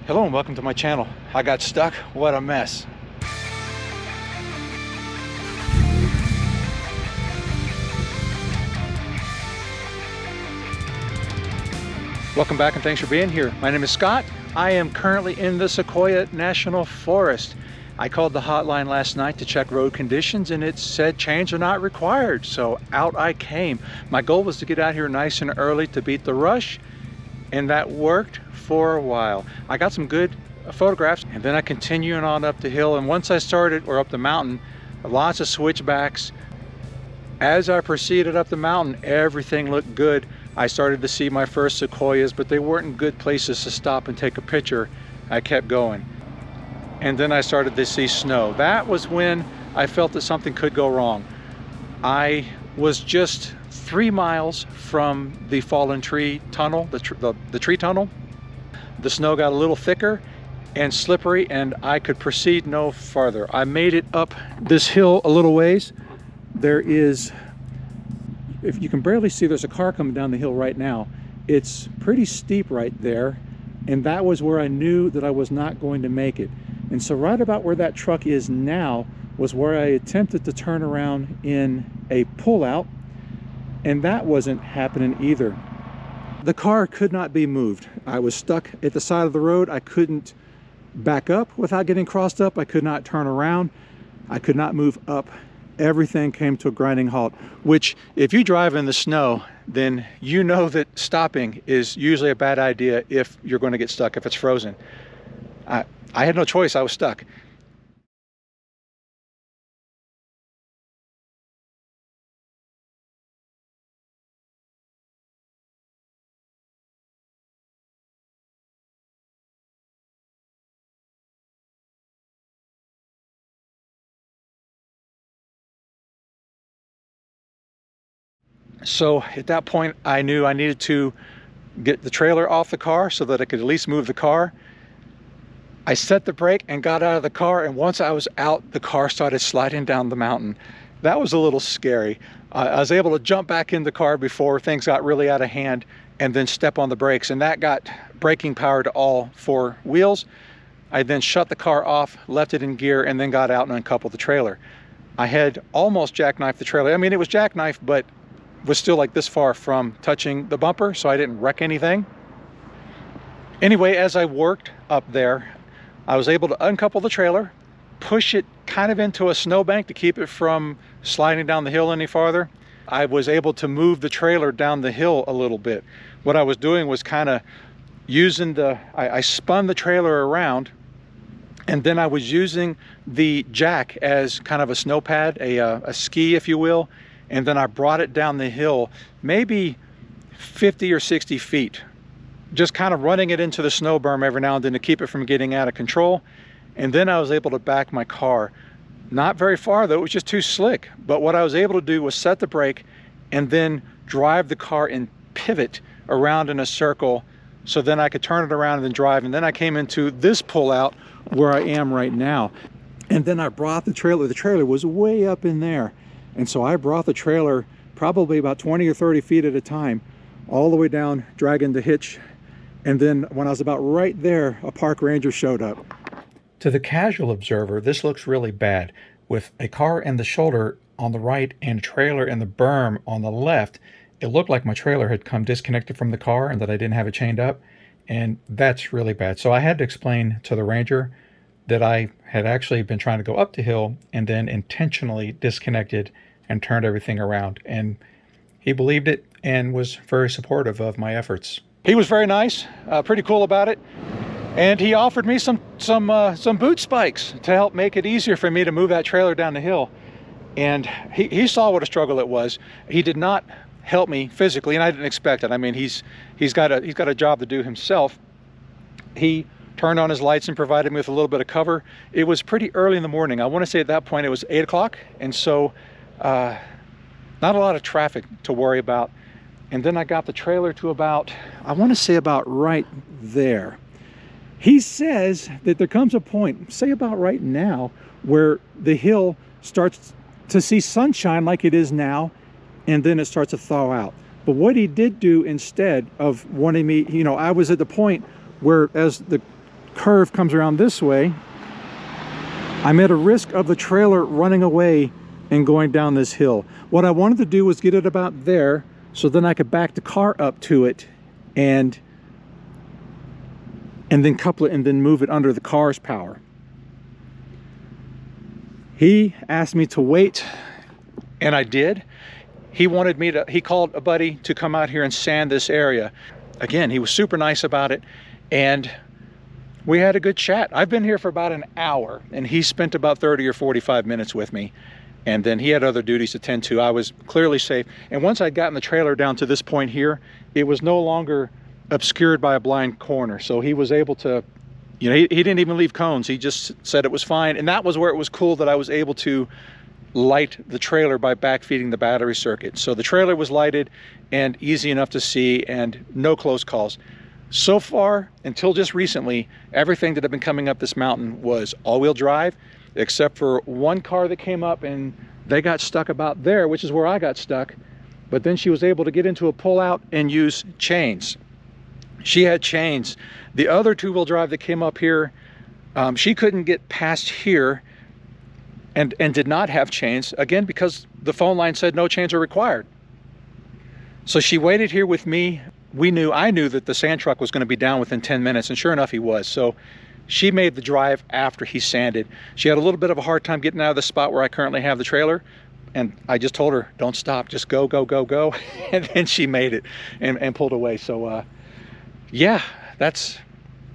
Hello and welcome to my channel. I got stuck. What a mess. Welcome back and thanks for being here. My name is Scott. I am currently in the Sequoia National Forest. I called the hotline last night to check road conditions and it said change are not required. So out I came. My goal was to get out here nice and early to beat the rush, and that worked for a while. I got some good photographs, and then I continued on up the hill, and once I started, or up the mountain, lots of switchbacks. As I proceeded up the mountain, everything looked good. I started to see my first sequoias, but they weren't in good places to stop and take a picture. I kept going. And then I started to see snow. That was when I felt that something could go wrong. I was just 3 miles from the fallen tree tunnel, the tree tunnel. The snow got a little thicker and slippery, and I could proceed no farther. I made it up this hill a little ways. There is, if you can barely see, there's a car coming down the hill right now. It's pretty steep right there, and that was where I knew that I was not going to make it. And so right about where that truck is now was where I attempted to turn around in a pullout, and that wasn't happening either. The car could not be moved. I was stuck at the side of the road. I couldn't back up without getting crossed up. I could not turn around. I could not move up. Everything came to a grinding halt, which if you drive in the snow, then you know that stopping is usually a bad idea if you're going to get stuck, if it's frozen. I had no choice. I was stuck. So at that point, I knew I needed to get the trailer off the car so that I could at least move the car. I set the brake and got out of the car, and once I was out, the car started sliding down the mountain. That was a little scary. I was able to jump back in the car before things got really out of hand and then step on the brakes, and that got braking power to all 4 wheels. I then shut the car off, left it in gear, and then got out and uncoupled the trailer. I had almost jackknifed the trailer. I mean, it was jackknifed, but was still like this far from touching the bumper, so I didn't wreck anything. Anyway, as I worked up there, I was able to uncouple the trailer, push it kind of into a snowbank to keep it from sliding down the hill any farther. I was able to move the trailer down the hill a little bit. What I was doing was kind of using I spun the trailer around, and then I was using the jack as kind of a snow pad, a ski, if you will. And then I brought it down the hill, maybe 50 or 60 feet, just kind of running it into the snow berm every now and then to keep it from getting out of control. And then I was able to back my car. Not very far though, it was just too slick. But what I was able to do was set the brake and then drive the car and pivot around in a circle, so then I could turn it around and then drive. And then I came into this pullout where I am right now. And then I brought the trailer was way up in there. And so I brought the trailer probably about 20 or 30 feet at a time, all the way down, dragging the hitch. And then when I was about right there, a park ranger showed up. To the casual observer, this looks really bad. With a car in the shoulder on the right and a trailer in the berm on the left, it looked like my trailer had come disconnected from the car and that I didn't have it chained up. And that's really bad. So I had to explain to the ranger that I had actually been trying to go up the hill and then intentionally disconnected and turned everything around. And he believed it and was very supportive of my efforts. He was very nice, pretty cool about it. And he offered me some boot spikes to help make it easier for me to move that trailer down the hill. And he saw what a struggle it was. He did not help me physically, and I didn't expect it. I mean, he's got a job to do himself. He turned on his lights and provided me with a little bit of cover. It was pretty early in the morning. I want to say at that point it was 8 o'clock, and so not a lot of traffic to worry about. And then I got the trailer to about, I want to say about right there. He says that there comes a point, say about right now, where the hill starts to see sunshine like it is now, and then it starts to thaw out. But what he did do instead of wanting me, you know, I was at the point where as the curve comes around this way, I'm at a risk of the trailer running away and going down this hill. What I wanted to do was get it about there so then I could back the car up to it and then couple it and then move it under the car's power. He asked me to wait, and I did. He wanted me to, he called a buddy to come out here and sand this area. Again, he was super nice about it, and we had a good chat. I've been here for about an hour, and he spent about 30 or 45 minutes with me. And then he had other duties to tend to. I was clearly safe. And once I'd gotten the trailer down to this point here, it was no longer obscured by a blind corner. So he was able to, you know, he didn't even leave cones. He just said it was fine. And that was where it was cool that I was able to light the trailer by backfeeding the battery circuit. So the trailer was lighted and easy enough to see and no close calls. So far, until just recently, everything that had been coming up this mountain was all-wheel drive, except for one car that came up and they got stuck about there, which is where I got stuck. But then she was able to get into a pull-out and use chains. She had chains. The other two-wheel drive that came up here, she couldn't get past here and did not have chains, again, because the phone line said no chains are required. So she waited here with me. I knew that the sand truck was going to be down within 10 minutes, and sure enough, he was. So she made the drive after he sanded. She had a little bit of a hard time getting out of the spot where I currently have the trailer, and I just told her, don't stop, just go, go, go, go. And then she made it and pulled away. So yeah, that's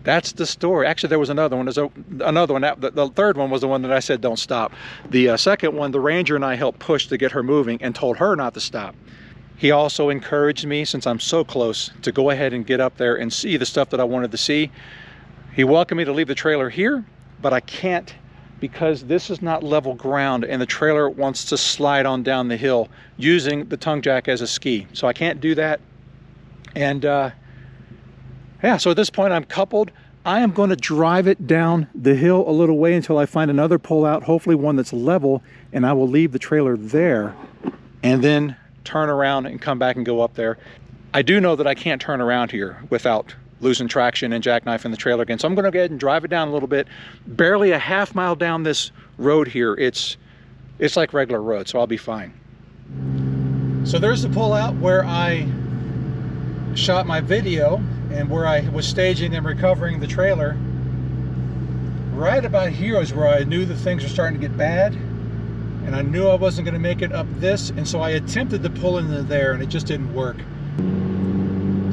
the story. Actually, there was another one. There's another one. The third one was the one that I said don't stop. The second one, the Ranger and I helped push to get her moving and told her not to stop. He also encouraged me, since I'm so close, to go ahead and get up there and see the stuff that I wanted to see. He welcomed me to leave the trailer here, but I can't because this is not level ground and the trailer wants to slide on down the hill using the tongue jack as a ski. So I can't do that. And yeah, so at this point I'm coupled. I am going to drive it down the hill a little way until I find another pull out, hopefully one that's level, and I will leave the trailer there and then turn around and come back and go up there. I do know that I can't turn around here without losing traction and jackknifing the trailer again. So I'm going to go ahead and drive it down a little bit. Barely a half mile down this road here. It's like regular road, so I'll be fine. So there's the pull out where I shot my video and where I was staging and recovering the trailer. Right about here is where I knew that things were starting to get bad. And I knew I wasn't going to make it up this, and so I attempted to pull into there, and it just didn't work.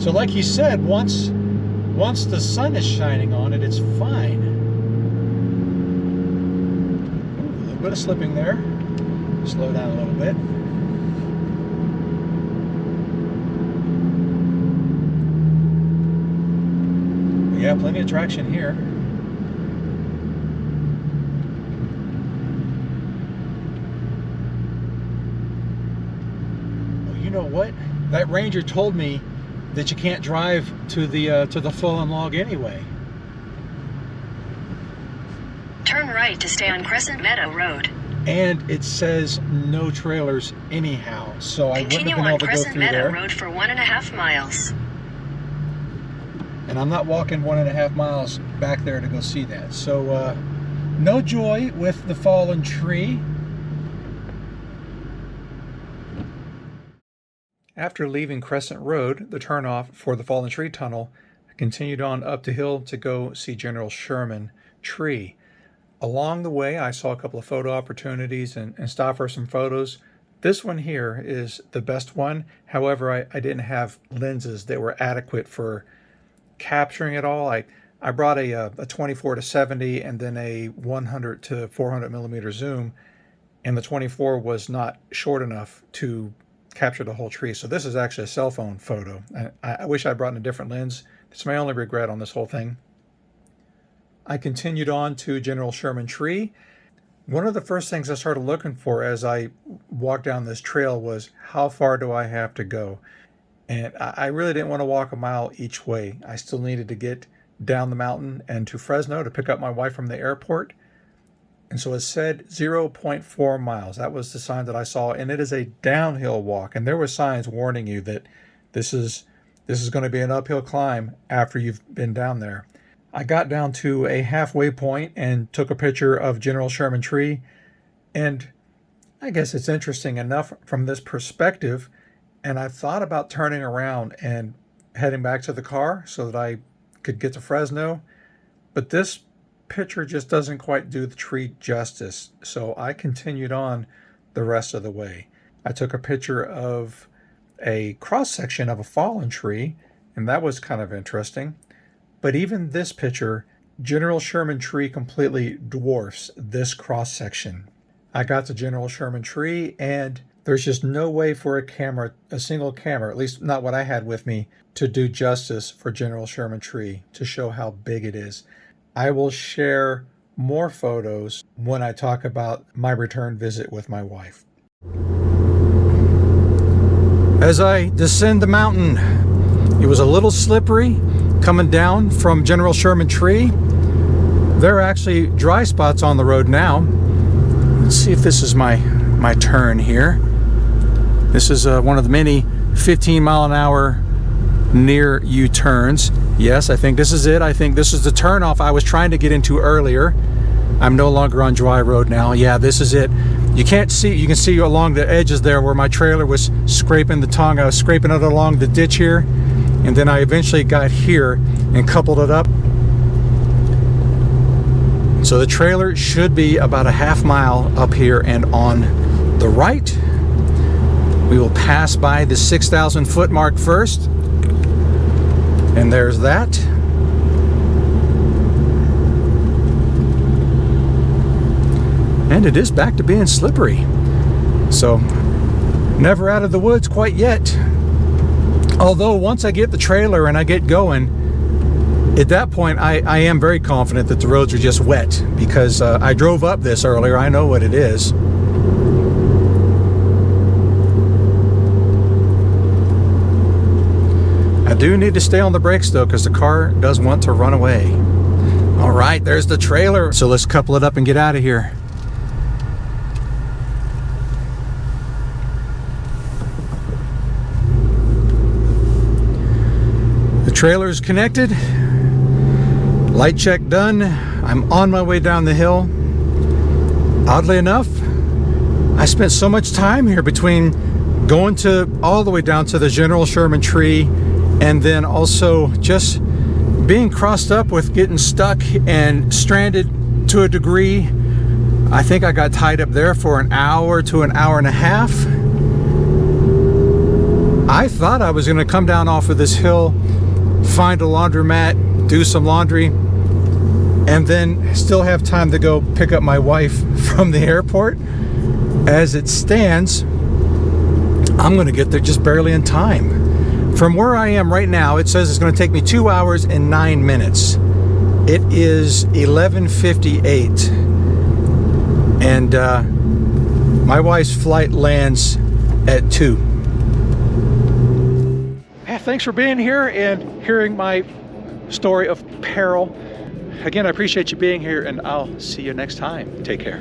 So like he said, once the sun is shining on it, it's fine. Ooh, a little bit of slipping there. Slow down a little bit. Yeah, plenty of traction here. You know what? That Ranger told me that you can't drive to the fallen log anyway. Turn right to stay on Crescent Meadow Road. And it says no trailers anyhow, so I wouldn't have been able to go through there. Continue on Crescent Meadow Road for 1.5 miles. And I'm not walking 1.5 miles back there to go see that. So no joy with the fallen tree. After leaving Crescent Road, the turnoff for the Fallen Tree Tunnel, I continued on up the hill to go see General Sherman Tree. Along the way, I saw a couple of photo opportunities and stopped for some photos. This one here is the best one. However, I didn't have lenses that were adequate for capturing it all. I brought a 24 to 70 and then a 100 to 400 millimeter zoom, and the 24 was not short enough to capture the whole tree. So this is actually a cell phone photo. I wish I brought in a different lens. It's my only regret on this whole thing. I continued on to General Sherman Tree. One of the first things I started looking for as I walked down this trail was how far do I have to go? And I really didn't want to walk a mile each way. I still needed to get down the mountain and to Fresno to pick up my wife from the airport. And so it said 0.4 miles. That was the sign that I saw, and it is a downhill walk. And there were signs warning you that this is going to be an uphill climb after you've been down there. I got down to a halfway point and took a picture of General Sherman Tree. And I guess it's interesting enough from this perspective. And I thought about turning around and heading back to the car so that I could get to Fresno. But this picture just doesn't quite do the tree justice. So I continued on the rest of the way. I took a picture of a cross section of a fallen tree, and that was kind of interesting. But even this picture, General Sherman Tree completely dwarfs this cross section. I got to General Sherman Tree, and there's just no way for a single camera, at least not what I had with me, to do justice for General Sherman Tree, to show how big it is. I will share more photos when I talk about my return visit with my wife. As I descend the mountain, it was a little slippery coming down from General Sherman Tree. There are actually dry spots on the road now. Let's see if this is my turn here. This is one of the many 15-mile-an-hour near U-turns. Yes, I think this is it. I think this is the turnoff I was trying to get into earlier. I'm no longer on dry road now. Yeah, this is it. You can't see, you can see along the edges there where my trailer was scraping the tongue. I was scraping it along the ditch here, and then I eventually got here and coupled it up. So the trailer should be about a half mile up here, and on the right, we will pass by the 6,000 foot mark first. And there's that. And it is back to being slippery. So, never out of the woods quite yet. Although once I get the trailer and I get going, at that point I am very confident that the roads are just wet, because I drove up this earlier. I know what it is. I do need to stay on the brakes though, because the car does want to run away. All right, there's the trailer. So let's couple it up and get out of here. The trailer is connected. Light check done. I'm on my way down the hill. Oddly enough, I spent so much time here between going to all the way down to the General Sherman Tree, and then also just being crossed up with getting stuck and stranded to a degree. I think I got tied up there for an hour to an hour and a half. I thought I was going to come down off of this hill, find a laundromat, do some laundry, and then still have time to go pick up my wife from the airport. As it stands, I'm going to get there just barely in time. From where I am right now, it says it's going to take me 2 hours and 9 minutes. It is 11:58, and my wife's flight lands at 2. Yeah, thanks for being here and hearing my story of peril. Again, I appreciate you being here, and I'll see you next time. Take care.